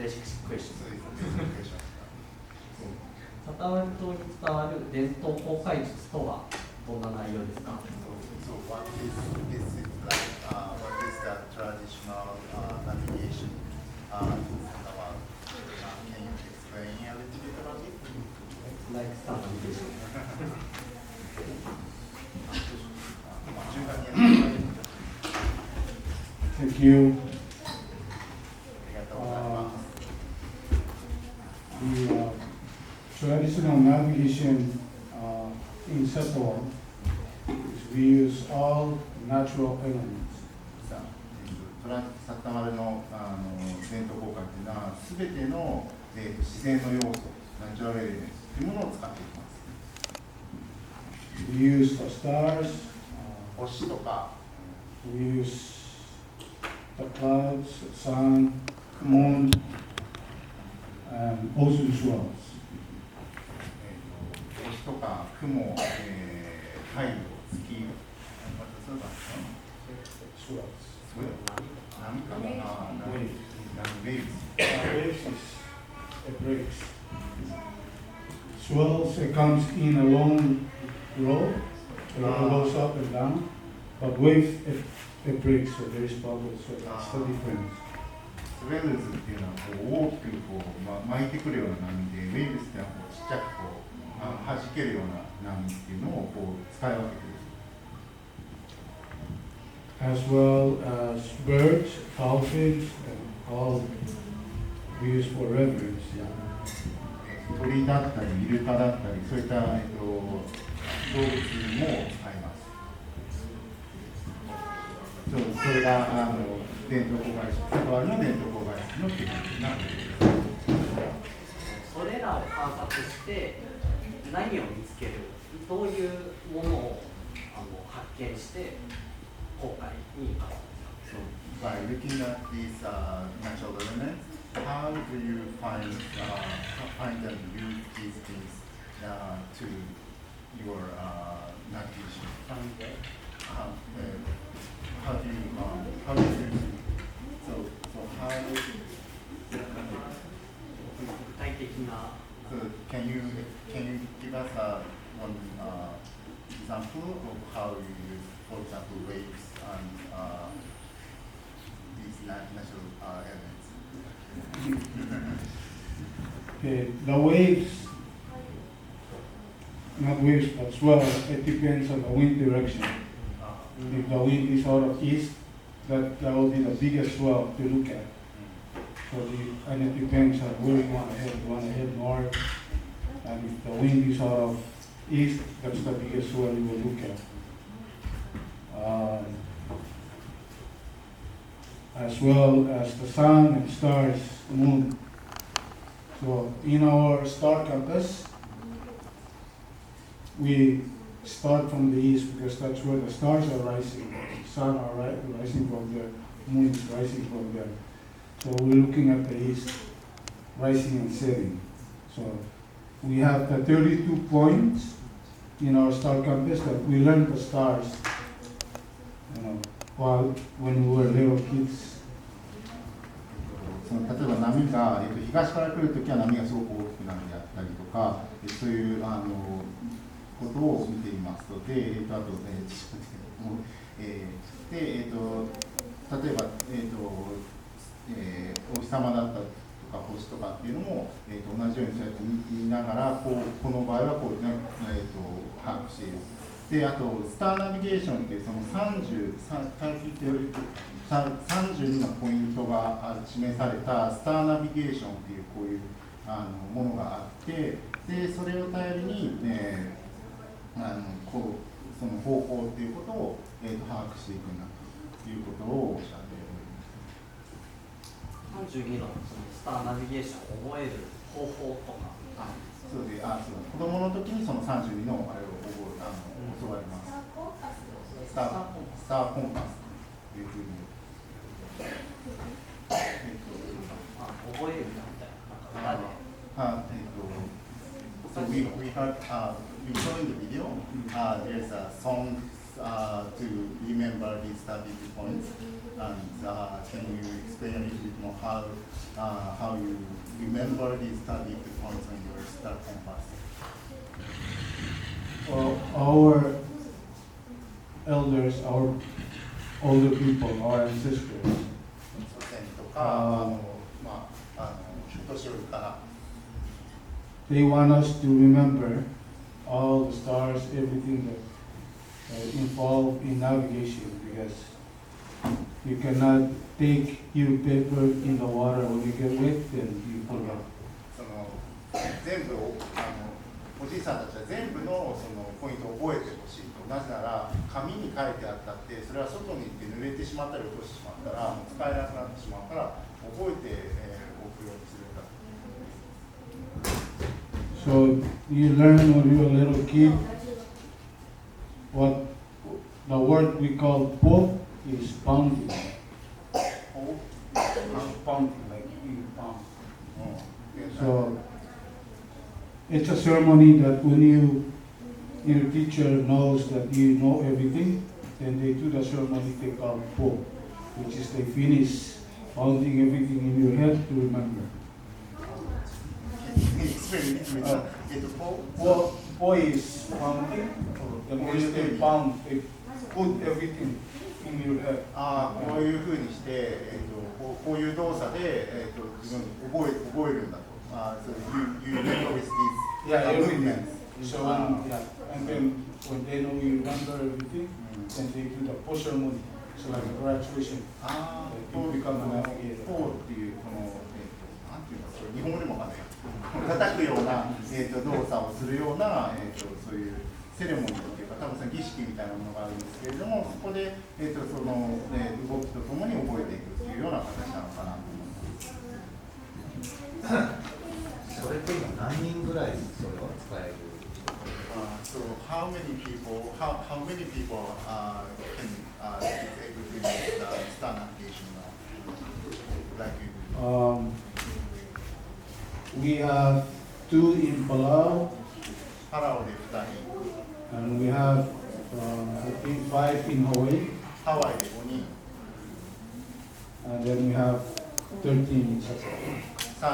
ベーシッククエスチョン。サタワル島に伝わる伝統航海術とはどんな内容ですか？ So what is like what is the traditional navigation in Satawal? Can you explain a little bit about it? Like star navigation. Thank you. The traditional navigation in Satawal is we use all natural elements. サタワルの伝統航海というのはすべての自然の要素、ナチュラルエレメンツというものを使っていきます。We use the stars, 星とか、we use the clouds, sun, moon, and ocean swells. 星とか雲、太陽、月、そうだね。Swells. 波かな、waves. Waves is it breaks. Swells it comes in a long row, it goes up and down. But wave it breaks, so there is bubbles. So that's the difference. スウェルズっていうのはこう大きくこう、巻いてくるような波で、ウェーブスっていうのはこうちっちゃくこう弾けるような波っていうのをこう使い分けている。As well as birds, dolphins, and all we use for reverence. 鳥だったり、イルカだったり、そういった、動物も使います。それが伝統航海士、サタワルの伝統航海士の基本的なことです。それらを観察して何を見つける、どういうものを発見して航海に行かせる。So by looking at these natural elements, how do you find and use these things to your navigation? How do you use it? So how? 具体的な。So can you give us one example of how you use, for example, waves and these natural elements? Okay, the waves, not waves, but swell, it depends on the wind direction. If the wind is out of east, that will be the biggest swell to look at. So and it depends on where you want to head. You want to head north, and if the wind is out of east, that's the biggest swell you will look at. As well as the sun and stars, moon. So in our star compass, we start from the east because that's where the stars are rising. The sun are rising from there, moon is rising from there. So we're looking at the east, rising and setting. So we have the 32 points in our star compass that we learned the stars, while when we were little kids. 例えば波が、東から来るときは波がすごく大きくなるであったりとか、そういうことを見ていますと、で、例えば、お日様だったとか星とかっていうのも、同じようにそうやって見ながら、この場合はこう、把握している。で、あと、スターナビゲーションっていうその32のポイントが示されたスターナビゲーションっていうこういうものがあって、でそれを頼りに、その方法っていうことを、把握していくんだということをおっしゃっております。32のスターナビゲーションを覚える方法とかあるんですか？そうで、子供の時にその32のあれを教わります。スターコンパスというふうに。覚えるみたいな。So we heard, we saw in the video, there's a song to remember these stability points? And can you explain a little bit more how you remember these stability points on your star compass? Well, our elders, our older people, our ancestors, 祖先とか、年寄りから they want us to remember all the stars, everything that involved in navigation, because you cannot take your paper in the water when you get wet, then you forget. その全部をおじいさんたちは全部のそのポイントを覚えてほしいと。なぜなら紙に書いてあったってそれは外に行って濡れてしまったり落としてしまったらもう使えなくなってしまうから覚えておくようにするんだ。 So you learn when you're a little kid what the word we call po is pounding. Pounding, like you pound. So it's a ceremony that when your teacher knows that you know everything, then they do the ceremony they call po, which is they finish pounding everything in your head to remember. Po is pounding. The more they pound, they put everything in your head. こういうふうにして、こういう動作で、自分で覚えるんだと。So you remember with these Yeah, everything. movements. So and then when they know you remember everything, then they do the po ceremony. So like a graduation. ポ You become a navigator. ーっていうこの、なんていうか、日本語でもわかんない。叩くような、動作をするような、そういうセレモニーっていうか、多分その儀式みたいなものがあるんですけれども、そこで、その、動きとともに覚えていくっていうような形なのかなと思います。それって今何人ぐらいそれは使えるSo how many people can is able to use the star navigation like you do? We have 2 in Palau, パラオで2人、 and we have I think 5 in Hawaii, ハワイで5人、 and then we have 13 in Satawal. サ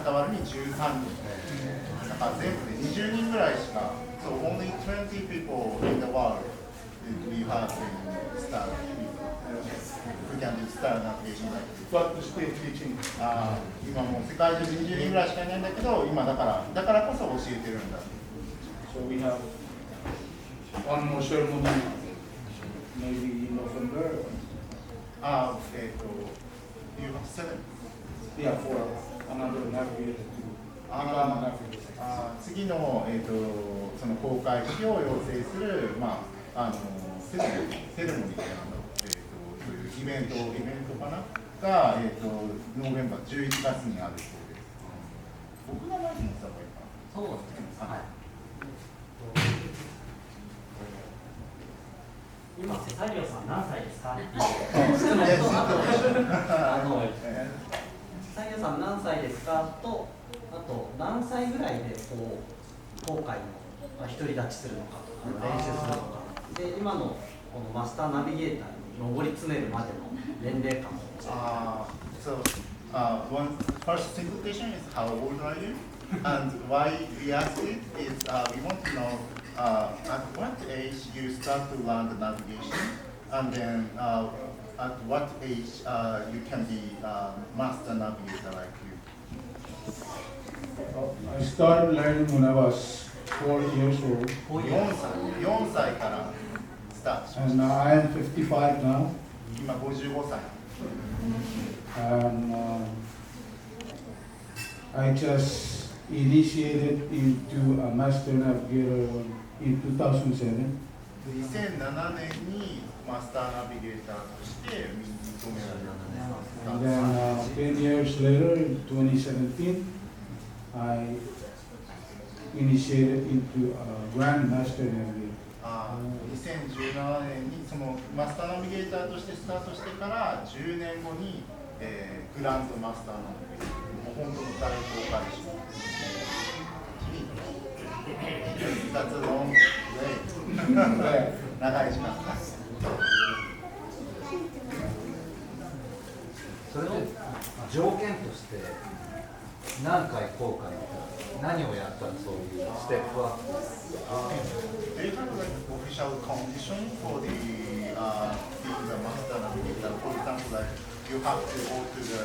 タワルに13人、だから全部で20人ぐらいしか、so only 20 people in the world we have in star we can do star navigation like this. But the state teaching. 今もう世界中で20人ぐらいしかいないんだけど、今だからこそ教えてるんだ。 So we have one more ceremony, maybe in November. You have 7? Yeah, for another navigator to become a navigator. 次の、その公開式を要請する、セレモニーってなんだろう、そういうイベントかなが、ノーベンバー11月にあるそうです。僕が何にした方がいいかな。そうですね。はい。今セサリオさん何歳ですかっていう質問とセサリオさん何歳ですかと、あと何歳ぐらいで航海の独り立ちするのかとか練習するのかで、今のこのマスターナビゲーターに上り詰めるまでの年齢感も。So one first simple question is how old are you? And why we ask it is we want to know at what age you start to learn the navigation, and then at what age you can be master navigator like you. I started learning when I was 4 years old, 4歳からスタートしまし and た。 I am 55 now. 今55歳。And I just initiated into a master navigator in 2007. 2007年にマスターナビゲーターとして認められた。 And then 10 years later, in 2017, I initiated into a Grand Master Navigator. 2017年にそのマスターナビゲーターとしてスタートしてから10年後に、グランドマスターナビゲーター、もう本当の大公開式。That's a long way. 長い時間かかる。それで条件として何回効果に何をやったらそういうステップアップ。Do you have like official condition for the being the master navigator? For example, like you have to go to the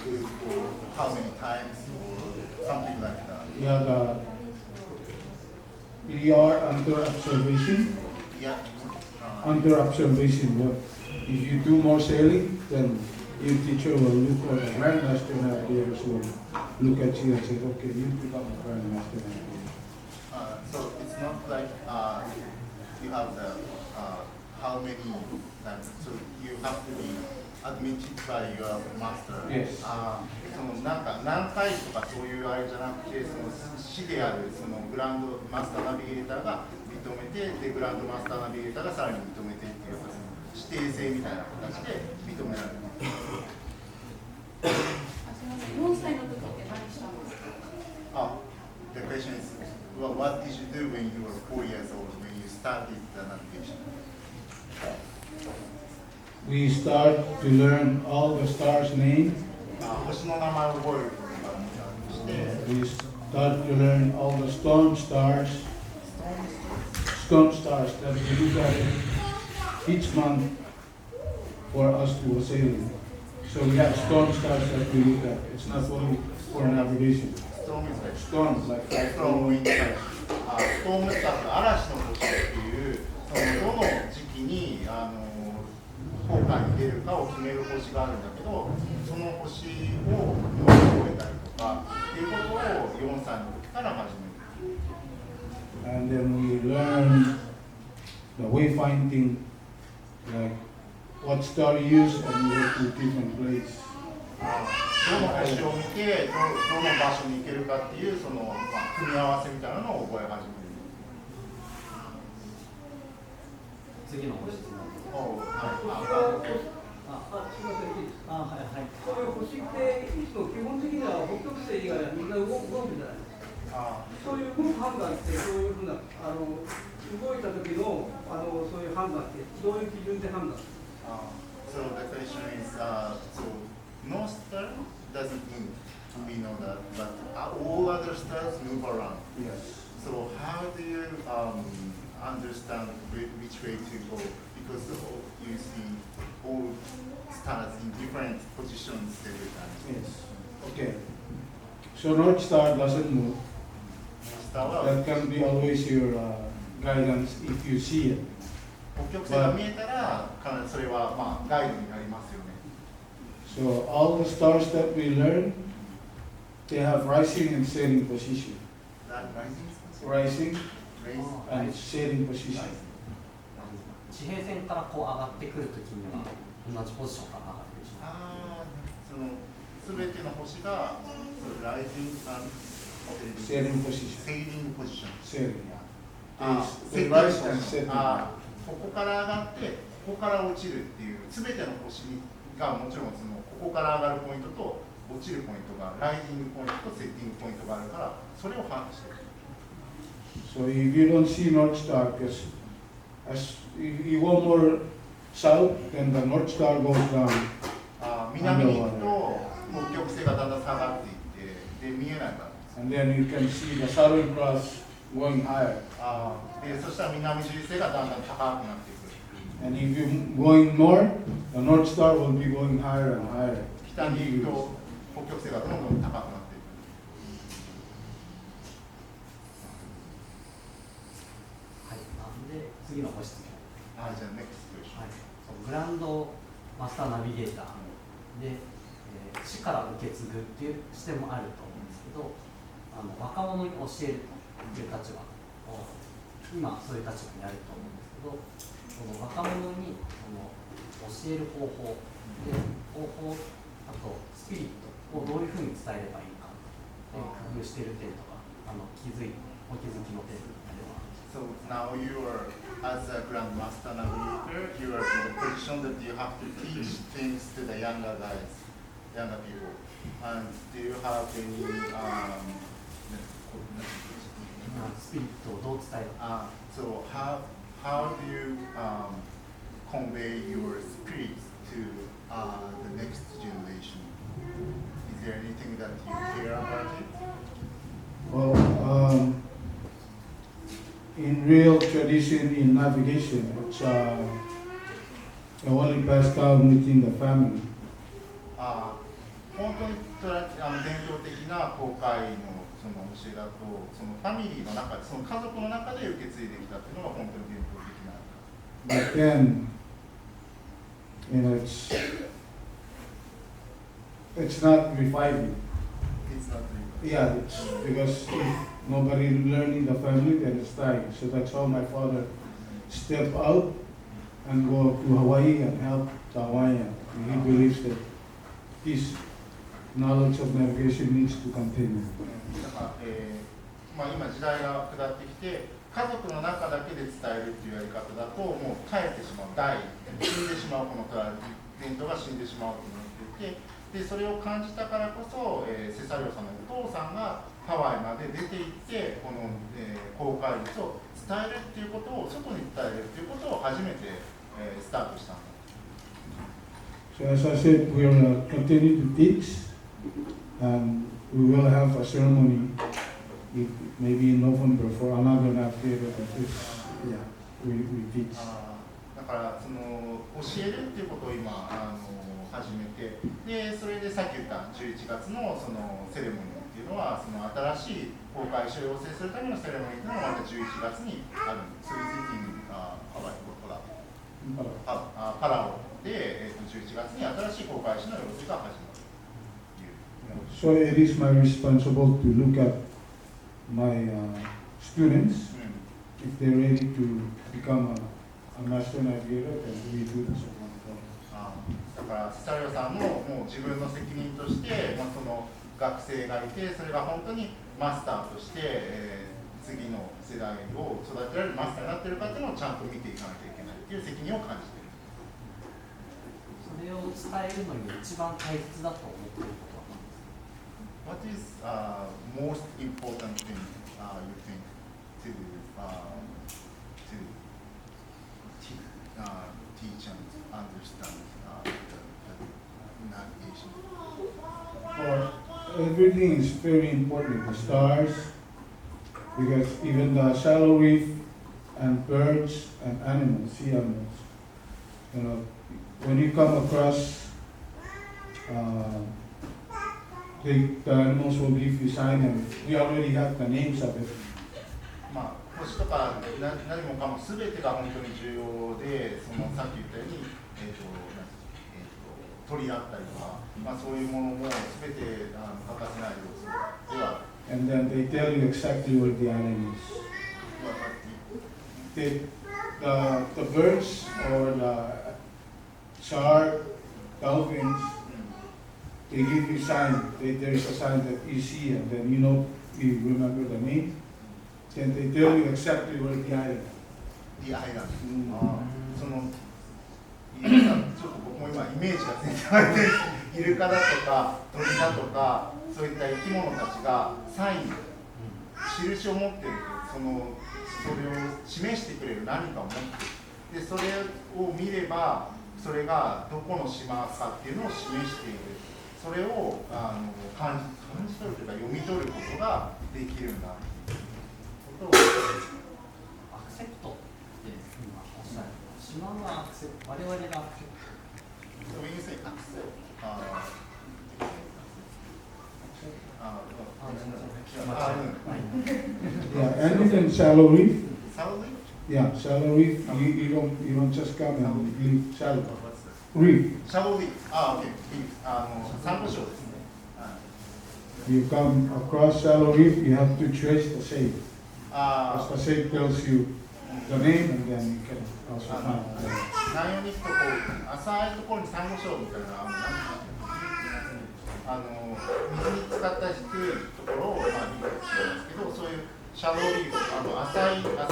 group for how many times or something like that. Yeah, we are under observation. Yeah. Under observation, but if you do more sailing, then your teacher will look, or the grandmaster navigators will look at you and say, okay, you become a grandmaster navigator. So it's not like you have the how many times. So you have to be admitted by your master. Yes. そのなんか何回とかそういうあれじゃなくて、その師であるそのグランドマスターナビゲーターが認めて、でグランドマスターナビゲーターがさらに認めてっていうか、指定性みたいな形で認められる。4歳の時って何したんですか？The question is, well, what did you do when you were 4 years old when you started the navigation? We start to learn all the stars' names. 星の名前を覚えることがもちろんありまして、 We start to learn all the storm stars that we look at each month for us to go sailing. So we have storm stars that we look at. It's not only for navigation. Storm is like Storms like Storm wind stars. ストームスターと嵐の星っていう、そのどの時期に効果に出るかを決める星があるんだけど、その星を覚えたりとかっていうことを4歳の時から始める。And then we learn the wayfinding, like what star you use and you go to different place. どの星を見てどの場所に行けるかっていうその、組み合わせみたいなのを覚え始める。次のご質問。すみません、いいですか。はいはい。そういう星っていつも基本的には北極星以外はみんな動くじゃないですか。そういう動く判断ってそういうふうな動いた時のそういう判断ってどういう基準で判断する？ So the question is, so no star doesn't move. We know that, but all other stars move around. Yes. So how do you understand which way to go? Because you see all stars in different positions every time. Yes. Okay. So North Star doesn't move. That can be always your guidance if you see it. 北極星が見えたら、それはまあガイドになりますよね。So all the stars that we learn, they have rising and setting position. Rising and setting position. 地平線からこう上がってくるときには同じポジションから上がるでしょう。そのすべての星がライジングSetting position. セーリングポジション。 Setting. セ They ッティングポ rise ジショ and ン setting. ここから上がってここから落ちるっていうすべての星がもちろんそのここから上がるポイントと落ちるポイントがライジングポイントとセッティングポイントがあるからそれを把握してる。So if you don't see North Star, because as you go more south, then the North Star goes down. 南に行くと北極星がだんだん下がっていってで見えないから。And then you can see the Southern Cross going higher. でそしたら南十字星がだんだん高くなっていく。And if you're going north, the North Star will be going higher and higher. 北に行くと北極星がどんどん高くなっていく。はい。なんで次のご質問。じゃあ next question。はい。グランドマスターナビゲーターで、師から受け継ぐっていう視点もあると思うんですけど、若者に教えるという立場を今そういう立場にあると思うんですけど、その若者に教える方法であとスピリットをどういうふうに伝えればいいかで工夫している点とかお気づきの点とかでは。So now you are, as a Grandmaster Navigator, you are in the position that you have to teach things to the younger guys, younger people. And do you have any, スピリットをどう伝えるか。so how how do you convey your spirit to the next generation? Is there anything that you care about it? Well, in real tradition in navigation, it's only passed down within the family. 本当に伝統的な航海のその教えだと、そのファミリーの中で、その家族の中で受け継いできたっていうのが本当に伝統的な。But then, it's not reviving. It's not real. Yeah, it's because if nobody learned in the family, then it's dying. So that's how my father stepped out and go to Hawaii and help the Hawaiian. And he believes that this knowledge of navigation needs to continue. だから今時代が下ってきて、家族の中だけで伝えるっていうやり方だと、もう絶えてしまう、死んでしまう、この伝統が死んでしまうと思っていて、でそれを感じたからこそ、セサリオさんのお父さんがハワイまで出て行って、この、航海術を伝えるっていうことを、外に伝えるっていうことを初めて、スタートしたんだ。So as I said, we'll continue to teach, and we will have a ceremony, maybe in November, for another navigator. Yeah, we teach. だからその教えるっていうことを今始めて、でそれでさっき言った11月のそのセレモニーっていうのは、その新しい航海士を養成するためのセレモニーっていうのがまた11月にあるんです。それでパラオで、11月に新しい航海士の養成が始まる。So it is my responsible to look at my students. If they're ready to become a master navigator, then we do this. だからセサリオさんももう自分の責任として、その学生がいて、それが本当にマスターとして、次の世代を育てられるマスターになっているかっていうのをちゃんと見ていかなきゃいけないっていう責任を感じている。それを伝えるのに一番大切だと思っていることは何ですか？ What is most important thing you think to teach and understand the navigation? Everything is very important. The stars, because even the shallow reef and birds and animals, sea animals, when you come across, the animals will give you sign, and we already have the names of it. 星とか何もかも全てが本当に重要で、そのさっき言ったように、鳥だったりとか、そういうものも全て欠かせない要素では。And then they tell you exactly where the island is. The birds or the shark, dolphins, they give you sign. There is a sign that you see, and then you remember the name. Then they tell you exactly where the island is. The island. そのちょっと僕も今イメージが全然あって、イルカだとか鳥だとかそういった生き物たちがサイン、印を持っている、それを示してくれる何かを持っている。でそれを見ればそれがどこの島かっていうのを示している。それを感じ取るというか読み取ることができるんだ。アクセプトって今おっしゃる。島のアクセプト、我々がアクセプト。When you say accept, Yeah, and in shallow reef. Shallow reef? Yeah, shallow reef. You don't just come and leave shallow reef. Shallow reef. Okay. Reef. サンゴ礁ですね。You come across shallow reef, you have to trace the shape. Because the shape tells you the name, and then you can also find the name. 南洋に行くとこう浅いところにサンゴ礁みたいなのが水に浸かった低いところをリーフするんですけど、そういうシャローリーフ、浅瀬みた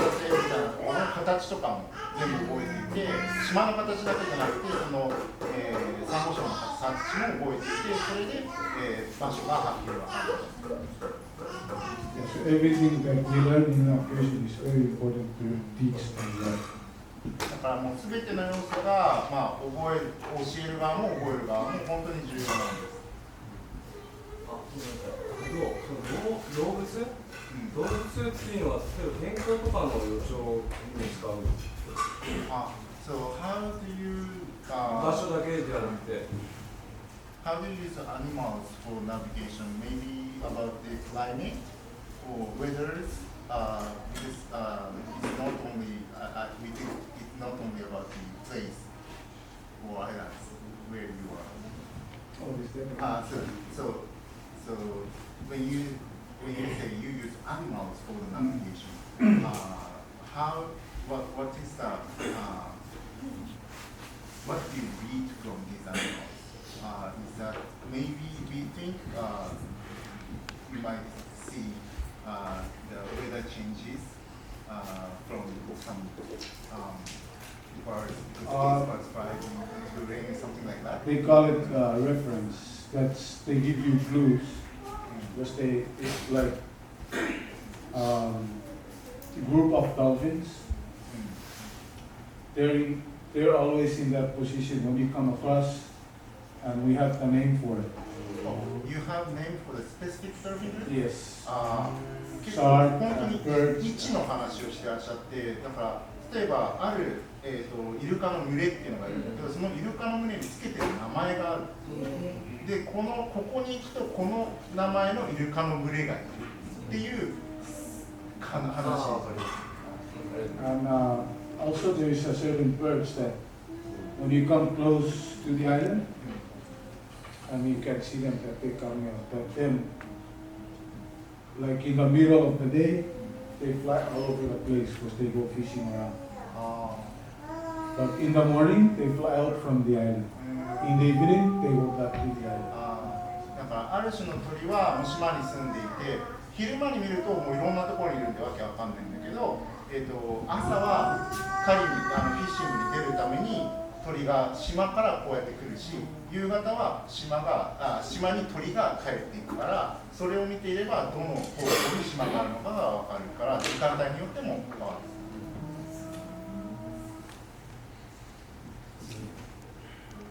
いなところの形とかも全部覚えていて、島の形だけじゃなくてその、サンゴ礁の形も覚えていて、それで、場所がはっきり分かる。Yes, everything that we learn in navigation is very important to teach and learn. だからもうすべての要素が、まあ、教える側も覚える側も本当に重要なんです。動物っていうのは、例えば天候とかの予兆に使う。So how do you 場所だけではなくて。how do you use animals for navigation? Maybe about the climate or weather? Because it's not only we think it's not only about the place or islands where you are. Oh, is that So when you say you use animals for the navigation, what is the what do you read from these animals? Is that maybe we think you might see the weather changes from some birds, birds flying into rain, something like that? They call it reference. They give you clues. Because it's like a group of dolphins. They're always in that position when you come across, and we have a name for it. Oh, you have name for the specific dolphin? Yes. 結構本当に位置の話をしてらっしゃって、だから例えばある、イルカの群れっていうのがいるんだけど、そのイルカの群れにつけてる名前がある。で、ここに行くとこの名前のイルカの群れがいるっていう話。And also there is a certain birds that when you come close to the island, and you can see them that they coming out. But then, like in the middle of the day, they fly all over the place because they go fishing around. But in the morning, they fly out from the island. In the evening, they go back to the island. だからある種の鳥は島に住んでいて、昼間に見るともういろんなところにいるんでわけわかんないんだけど、朝は狩りにフィッシングに出るために鳥が島からこうやって来るし、夕方は島に鳥が帰っていくから、それを見ていればどの方向に島があるのかがわかるから、時間帯によっても変わる。